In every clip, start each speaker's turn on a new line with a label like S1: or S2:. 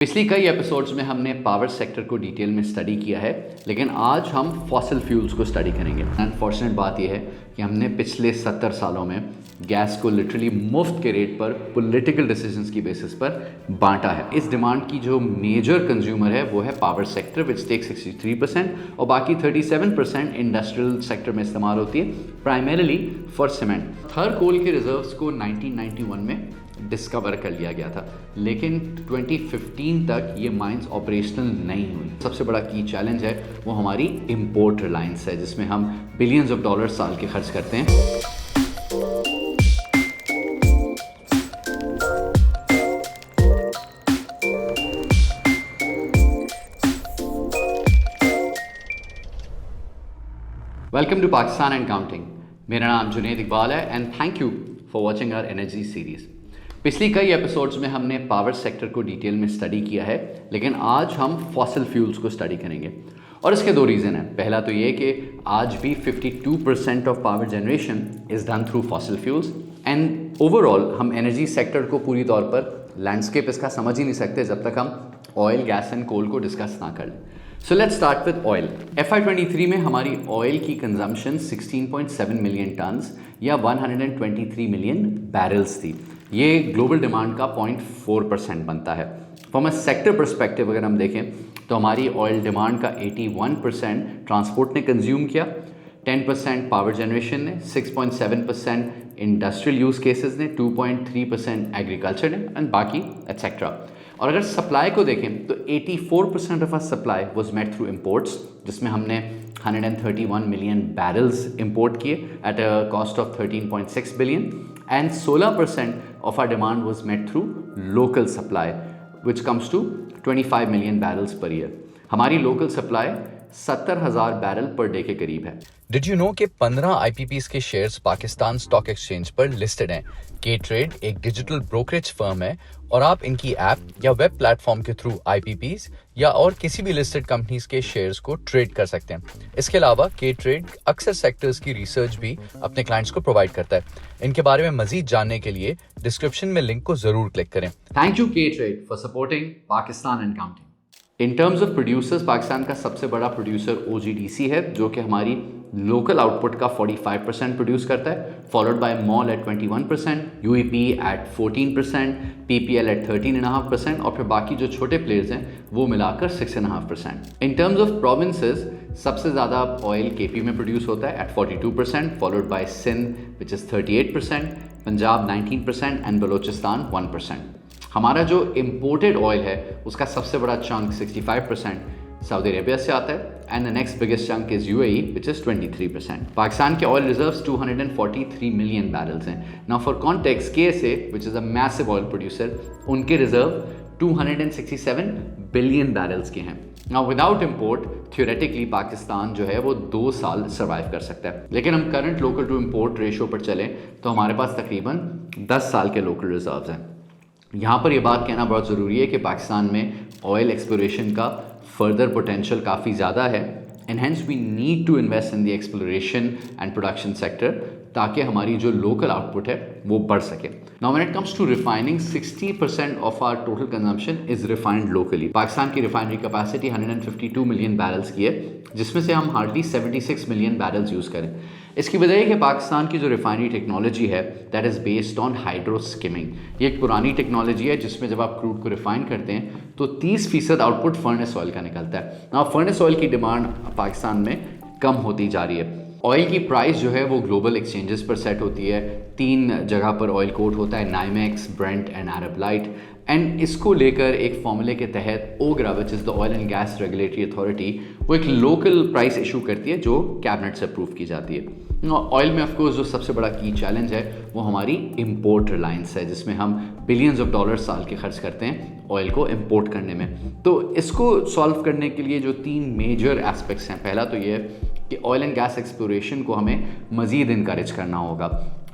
S1: पिछली कई एपिसोड्स में हमने पावर सेक्टर को डिटेल में स्टडी किया है, लेकिन आज हम फॉसिल फ्यूल्स को स्टडी करेंगे। अनफॉर्चुनेट बात यह है कि हमने पिछले 70 सालों में गैस को लिटरली मुफ्त के रेट पर पॉलिटिकल डिसीजंस की बेसिस पर बांटा है। इस डिमांड की जो मेजर कंज्यूमर है वो है पावर सेक्टर, विच टेक 63%, और बाकी 37% इंडस्ट्रियल सेक्टर में इस्तेमाल होती है, प्राइमरीली फॉर सीमेंट। थर कोल के रिजर्व्स को 1991 में डिस्कवर कर लिया गया था, लेकिन 2015 तक ये माइंस ऑपरेशनल नहीं हुई। सबसे बड़ा की चैलेंज है वो हमारी इंपोर्ट रिलायंस है, जिसमें हम बिलियंस ऑफ डॉलर साल के खर्च करते हैं। Welcome to Pakistan and counting. मेरा नाम जुनेद इकबाल है and thank you for watching our energy series. पिछली कई एपिसोड्स में हमने पावर सेक्टर को डिटेल में स्टडी किया है, लेकिन आज हम फॉसिल फ्यूल्स को स्टडी करेंगे और इसके दो रीज़न हैं। पहला तो ये कि आज भी 52% of power generation is done through fossil fuels and overall हम एनर्जी सेक्टर को पूरी तौर पर लैंडस्केप इसका समझ ही नहीं सकते जब तक हम ऑयल, गैस एंड कोल को डिस्कस ना कर लें। So let's start with oil. FY23 में हमारी ऑयल की कंजम्पशन 16.7 मिलियन टन्स या 123 मिलियन बैरल्स थी। ये ग्लोबल डिमांड का 0.4% बनता है। फ्रॉम अ सेक्टर परस्पेक्टिव अगर हम देखें तो हमारी ऑयल डिमांड का 81% ट्रांसपोर्ट ने कंज्यूम किया, 10% पावर जनरेशन ने, 6.7% इंडस्ट्रियल यूज़ केसेस ने, 2.3% एग्रीकल्चर ने एंड बाकी एट्सेट्रा। और अगर सप्लाई को देखें तो 84% of our supply was met through imports, जिसमें हमने 131 मिलियन बैरल्स इंपोर्ट किए at a cost of 13.6 billion and 16% of our demand was met through local supply which comes to 25 million barrels per year. हमारी local supply 70,000 barrel per day के करीब है।
S2: Did you know कि 15 IPPs के shares Pakistan stock exchange पर listed हैं। K-Trade एक digital brokerage firm है और आप इनकी ऐप या वेब प्लेटफॉर्म के थ्रू IPPs या और किसी भी लिस्टेड कंपनीज के शेयर्स को ट्रेड कर सकते हैं। इसके अलावा K-Trade अक्सर सेक्टर्स की रिसर्च भी अपने क्लाइंट्स को प्रोवाइड करता है। इनके बारे में मजीद जानने के लिए डिस्क्रिप्शन में लिंक को जरूर क्लिक करें।
S1: Thank you K-Trade for supporting Pakistan and counting. In terms of producers, Pakistan का सबसे बड़ा प्रोड्यूसर OGDC है, जो कि हमारी लोकल आउटपुट का 45% प्रोड्यूस करता है, followed by MOL at 21%, UEP at 14%, PPL at 13.5% और फिर बाकी जो छोटे प्लेयर्स हैं वो मिलाकर 6.5%। इन टर्म्स ऑफ प्रोविंसेस, सबसे ज़्यादा ऑयल KP में प्रोड्यूस होता है at 42%, followed by Sindh which is 38%, Punjab 19% and Balochistan 1%। हमारा जो इम्पोर्टेड ऑयल है उसका सबसे बड़ा चंक 65% सऊदी अरेबिया से आता है and the next biggest chunk is UAE which is 23%। Pakistan के ऑयल रिजर्व्स 243 मिलियन बैरल्स हैं। Now for context, KSA which is a massive oil producer, उनके रिजर्व 267 बिलियन बैरल्स के हैं। Now without import theoretically Pakistan जो है वो 2 साल सर्वाइव कर सकता है, लेकिन हम current local to import ratio पर चलें तो हमारे पास तकरीबन 10 साल के लोकल रिजर्व्स हैं। यहाँ पर यह बात कहना बहुत ज़रूरी है कि पाकिस्तान में ऑयल एक्सप्लोरेशन का फर्दर पोटेंशियल काफ़ी ज़्यादा है and hence we need to invest in the exploration and production sector ताकि हमारी जो लोकल आउटपुट है वो बढ़ सके। Now when it comes to refining, 60% of our total consumption is refined locally. Pakistan की रिफाइनरी कैपेसिटी 152 मिलियन बैरल्स की है, जिसमें से हम हार्डली 76 मिलियन बैरल्स यूज़ करें। इसकी वजह है कि पाकिस्तान की जो रिफाइनरी टेक्नोलॉजी है that is based on hydro skimming. ये एक पुरानी टेक्नोलॉजी है जिसमें जब आप क्रूड को रिफाइन करते हैं तो 30% आउटपुट फर्नेस ऑयल का निकलता है। नाउ फर्नेस ऑयल की डिमांड पाकिस्तान में कम होती जा रही है। ऑयल की प्राइस जो है वो ग्लोबल एक्सचेंजेस पर सेट होती है। 3 जगह पर ऑयल कोट होता है, NYMEX, Brent and Arab light, and इसको लेकर एक फॉर्मूले के तहत OGRA which is the oil and gas regulatory authority, वो एक लोकल प्राइस इशू करती है जो कैबिनेट से अप्रूव की जाती है। ऑयल में ऑफकोर्स जो सबसे बड़ा की चैलेंज है वो हमारी इंपोर्ट रिलायंस है, जिसमें हम बिलियंस ऑफ डॉलर साल के खर्च करते हैं ऑयल को इंपोर्ट करने में। तो इसको सॉल्व करने के लिए जो 3 मेजर एस्पेक्ट्स हैं, पहला तो ये है कि ऑयल एंड गैस एक्सप्लोरेशन को हमें मज़ीद इनकरेज करना होगा।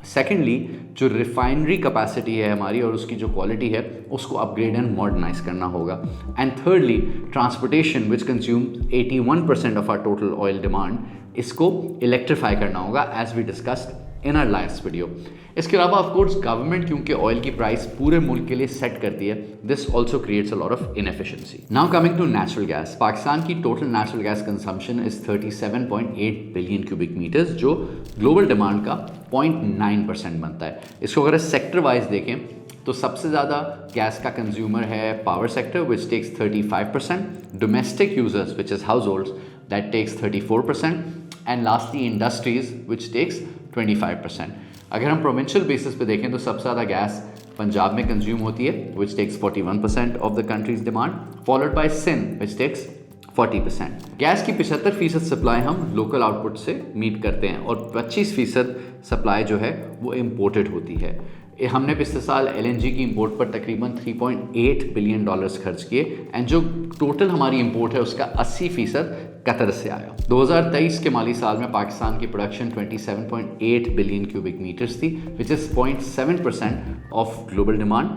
S1: सेकेंडली, जो रिफाइनरी कैपेसिटी है हमारी और उसकी जो क्वालिटी है उसको अपग्रेड एंड मॉडर्नाइज करना होगा। And thirdly, transportation which consume 81% of our total oil demand, इसको इलेक्ट्रीफाई करना होगा as we discussed in our last video. इसके अलावा ऑफ कोर्स गवर्नमेंट क्योंकि ऑयल की प्राइस पूरे मुल्क के लिए सेट करती है, this also creates a lot of inefficiency. Now coming to natural gas, Pakistan की total natural gas consumption is 37.8 billion cubic metres, जो ग्लोबल डिमांड का 0.9% बनता है। इसको अगर सेक्टर वाइज देखें तो सबसे ज़्यादा गैस का कंज्यूमर है power sector which takes 35%, domestic users which is households that takes 34%, and lastly industries which takes 25%। अगर हम प्रोविंशियल बेसिस पे देखें तो सबसे ज़्यादा गैस पंजाब में कंज्यूम होती है which takes 41% of the country's demand, followed by Sindh which takes 40%। Gas की 75% सप्लाई हम लोकल आउटपुट से मीट करते हैं और 25% सप्लाई जो है वो इम्पोर्टेड होती है। हमने पिछले साल LNG की इंपोर्ट पर तकरीबन $3.8 बिलियन खर्च किए, एंड जो टोटल हमारी इंपोर्ट है उसका 80% कतर से आया। 2023 के माली साल में पाकिस्तान की प्रोडक्शन 27.8 बिलियन क्यूबिक मीटर्स थी which is 0.7% of global demand,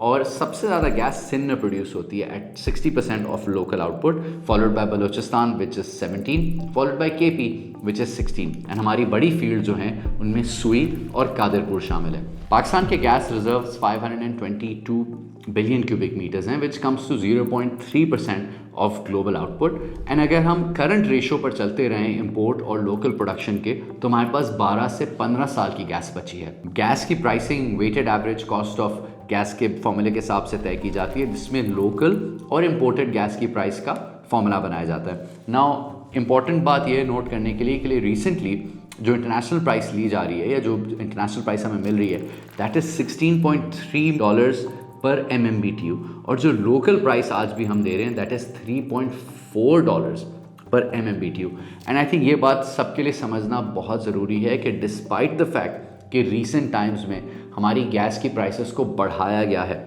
S1: और सबसे ज़्यादा गैस सिंध में प्रोड्यूस होती है at 60% of local output, followed by Balochistan which is 17, followed by KP which is 16, and हमारी बड़ी फील्ड जो हैं उनमें सुई और कादिरपुर शामिल है। पाकिस्तान के gas reserves 522 billion cubic metres हैं which comes to 0.3% of global output, and अगर हम करंट रेशो पर चलते रहें इंपोर्ट और लोकल प्रोडक्शन के तो हमारे पास 12 से 15 साल की गैस बची है। गैस की pricing weighted average cost of gas के फॉर्मूले के हिसाब से तय की जाती है, जिसमें लोकल और इम्पोर्टेड गैस की प्राइस का फॉर्मूला बनाया जाता है। नाउ इम्पॉर्टेंट बात यह नोट करने के लिए रिसेंटली जो इंटरनेशनल प्राइस ली जा रही है या जो इंटरनेशनल प्राइस हमें मिल रही है दैट इज़ $16.3 पर MMBTU, और जो लोकल प्राइस आज भी हम दे रहे हैं दैट इज़ $3.4 पर MMBTU। एंड आई थिंक ये बात सबके लिए समझना बहुत ज़रूरी है कि डिस्पाइट द फैक्ट कि रीसेंट टाइम्स में हमारी गैस की प्राइसेस को बढ़ाया गया है,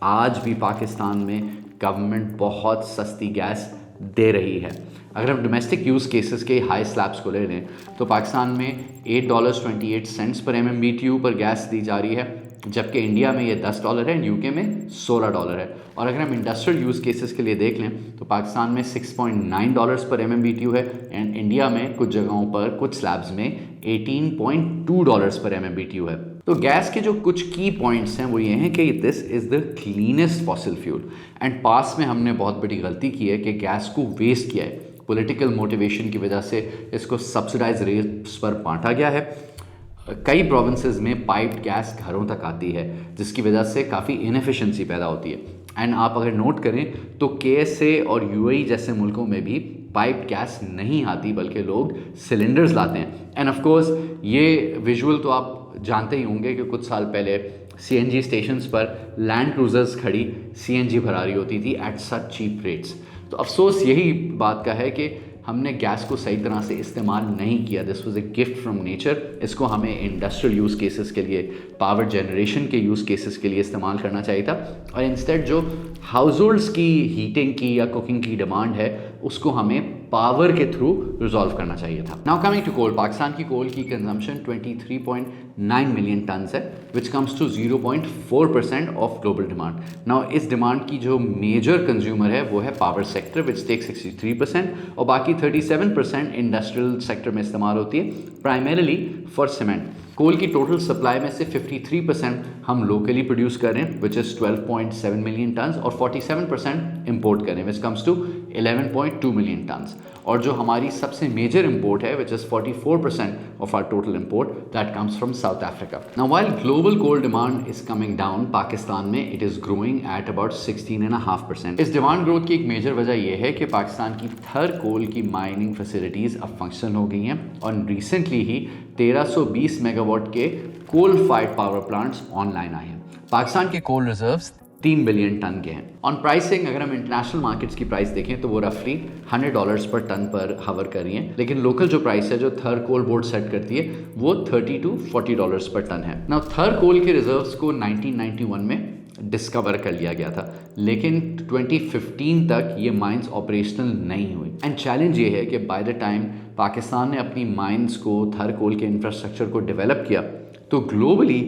S1: आज भी पाकिस्तान में गवर्नमेंट बहुत सस्ती गैस दे रही है। अगर हम डोमेस्टिक यूज़ केसेस के हाई स्लैब्स को ले लें तो पाकिस्तान में $8.28 पर MMBTU पर गैस दी जा रही है, जबकि इंडिया में ये $10 है, यूके में $16 है। और अगर हम इंडस्ट्रियल यूज़ केसेस के लिए देख लें तो पाकिस्तान में $6.9 पर MMBTU है, एंड इंडिया में कुछ जगहों पर कुछ स्लैब्स में $18.2 पर MMBTU है। तो गैस के जो कुछ की पॉइंट्स हैं वो ये हैं कि this is the cleanest fossil fuel, and पास में हमने बहुत बड़ी गलती की है कि गैस को वेस्ट किया है। पॉलिटिकल मोटिवेशन की वजह से इसको सब्सिडाइज रेट्स पर बांटा गया है। कई प्रोविंसेस में पाइप्ड गैस घरों तक आती है जिसकी वजह से काफ़ी इनएफिशिएंसी पैदा होती है, एंड आप अगर नोट करें तो KSA और UAE जैसे मुल्कों में भी पाइप्ड गैस नहीं आती बल्कि लोग सिलेंडर्स लाते हैं। एंड ऑफ कोर्स ये विजुअल तो आप जानते ही होंगे कि कुछ साल पहले CNG स्टेशंस पर लैंड क्रूजर्स खड़ी CNG भरा रही होती थी एट सच चीप रेट्स। तो अफसोस यही बात का है कि हमने गैस को सही तरह से इस्तेमाल नहीं किया। This was a gift from nature. इसको हमें इंडस्ट्रियल यूज़ केसेस के लिए, पावर जनरेशन के यूज़ केसेस के लिए इस्तेमाल करना चाहिए था, और इंस्टेड जो हाउस होल्ड्स की हीटिंग की या कुकिंग की डिमांड है उसको हमें पावर के थ्रू रिजॉल्व करना चाहिए था। Now coming to coal, Pakistan की कोल की कंजम्पशन 23.9 मिलियन टन्स है which comes to 0.4% of global demand. Now इस डिमांड की जो मेजर कंज्यूमर है वो है पावर सेक्टर विच टेक्स 63%, और बाकी 37% इंडस्ट्रियल सेक्टर में इस्तेमाल होती है, प्राइमरीली फॉर सीमेंट। कोल की टोटल सप्लाई में से 53% हम लोकली प्रोड्यूस कर रहे हैं विच इज़ 12.7 मिलियन टन्स, और 47% इम्पोर्ट कर रहे हैं which comes to 11.2 million tons. और जो हमारी सबसे मेजर इम्पोर्ट है which is 44% of our total import that comes from South Africa. Now while global coal demand is coming down, Pakistan में it is growing at about 16.5%। इस demand growth की एक major वजह यह है कि पाकिस्तान की थर कोल की माइनिंग फैसिलिटीज़ अब फंक्शनल हो गई हैं, और रिसेंटली ही 1320 मेगावाट के coal fired power plants online आए हैं। पाकिस्तान के कोल रिजर्व्स 3 बिलियन टन के हैं। ऑन प्राइसिंग अगर हम इंटरनेशनल मार्केट्स की प्राइस देखें तो वो रफली $100 पर टन पर हवर कर रही हैं, लेकिन लोकल जो प्राइस है जो थर कोल बोर्ड सेट करती है वो $30 to $40 पर टन है। नाउ थर कोल के रिजर्व्स को 1991 में डिस्कवर कर लिया गया था, लेकिन 2015 तक ये माइंस ऑपरेशनल नहीं हुई। एंड चैलेंज ये है कि बाय द टाइम पाकिस्तान ने अपनी माइंस को, थर कोल के इंफ्रास्ट्रक्चर को डेवलप किया तो globally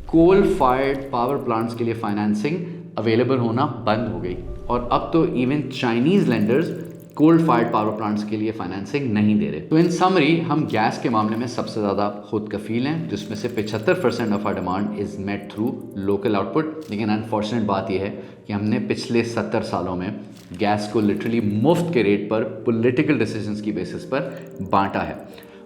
S1: coal fired power plants के लिए फाइनेंसिंग अवेलेबल होना बंद हो गई, और अब तो even Chinese lenders cold fired power plants के लिए फाइनेंसिंग नहीं दे रहे। तो इन समरी हम गैस के मामले में सबसे ज़्यादा खुद कफील हैं, जिसमें से 75% of our demand is met through local output. लेकिन अनफॉर्चुनेट बात यह है कि हमने पिछले 70 सालों में गैस को लिटरली मुफ्त के रेट पर पॉलिटिकल डिसीजंस की बेसिस पर बांटा है।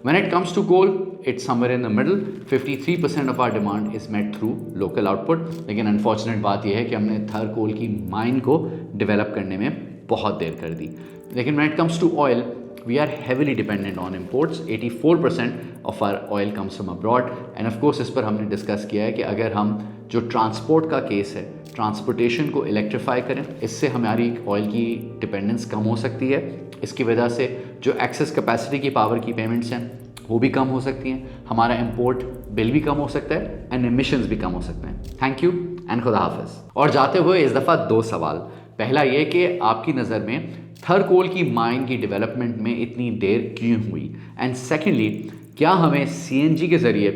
S1: When it comes to coal, it's somewhere in the middle. 53% of our demand is met through local output. लेकिन अनफॉर्चुनेट बात यह है कि हमने थर कोल की माइन को डेवलप करने में बहुत देर कर दी। लेकिन when it comes to oil, we are heavily dependent on imports. 84% of our oil comes from abroad. And of course इस पर हमने डिस्कस किया है कि अगर हम जो ट्रांसपोर्ट का केस है, ट्रांसपोर्टेशन को इलेक्ट्रीफाई करें, इससे हमारी ऑयल की डिपेंडेंस कम हो सकती है। इसकी वजह से जो एक्सेस कैपेसिटी की पावर की पेमेंट्स हैं वो भी कम हो सकती हैं, हमारा इंपोर्ट बिल भी कम हो सकता है एंड एमिशंस भी कम हो सकते हैं। थैंक यू एंड खुदा हाफिज़। और जाते हुए इस दफ़ा 2 सवाल। पहला ये कि आपकी नज़र में थर कोल की माइन की डेवलपमेंट में इतनी देर क्यों हुई, एंड सेकेंडली क्या हमें CNG के ज़रिए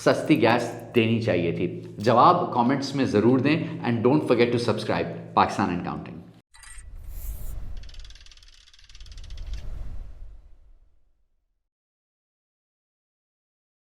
S1: सस्ती गैस देनी चाहिए थी? जवाब कमेंट्स में ज़रूर दें and don't forget to subscribe Pakistan and counting.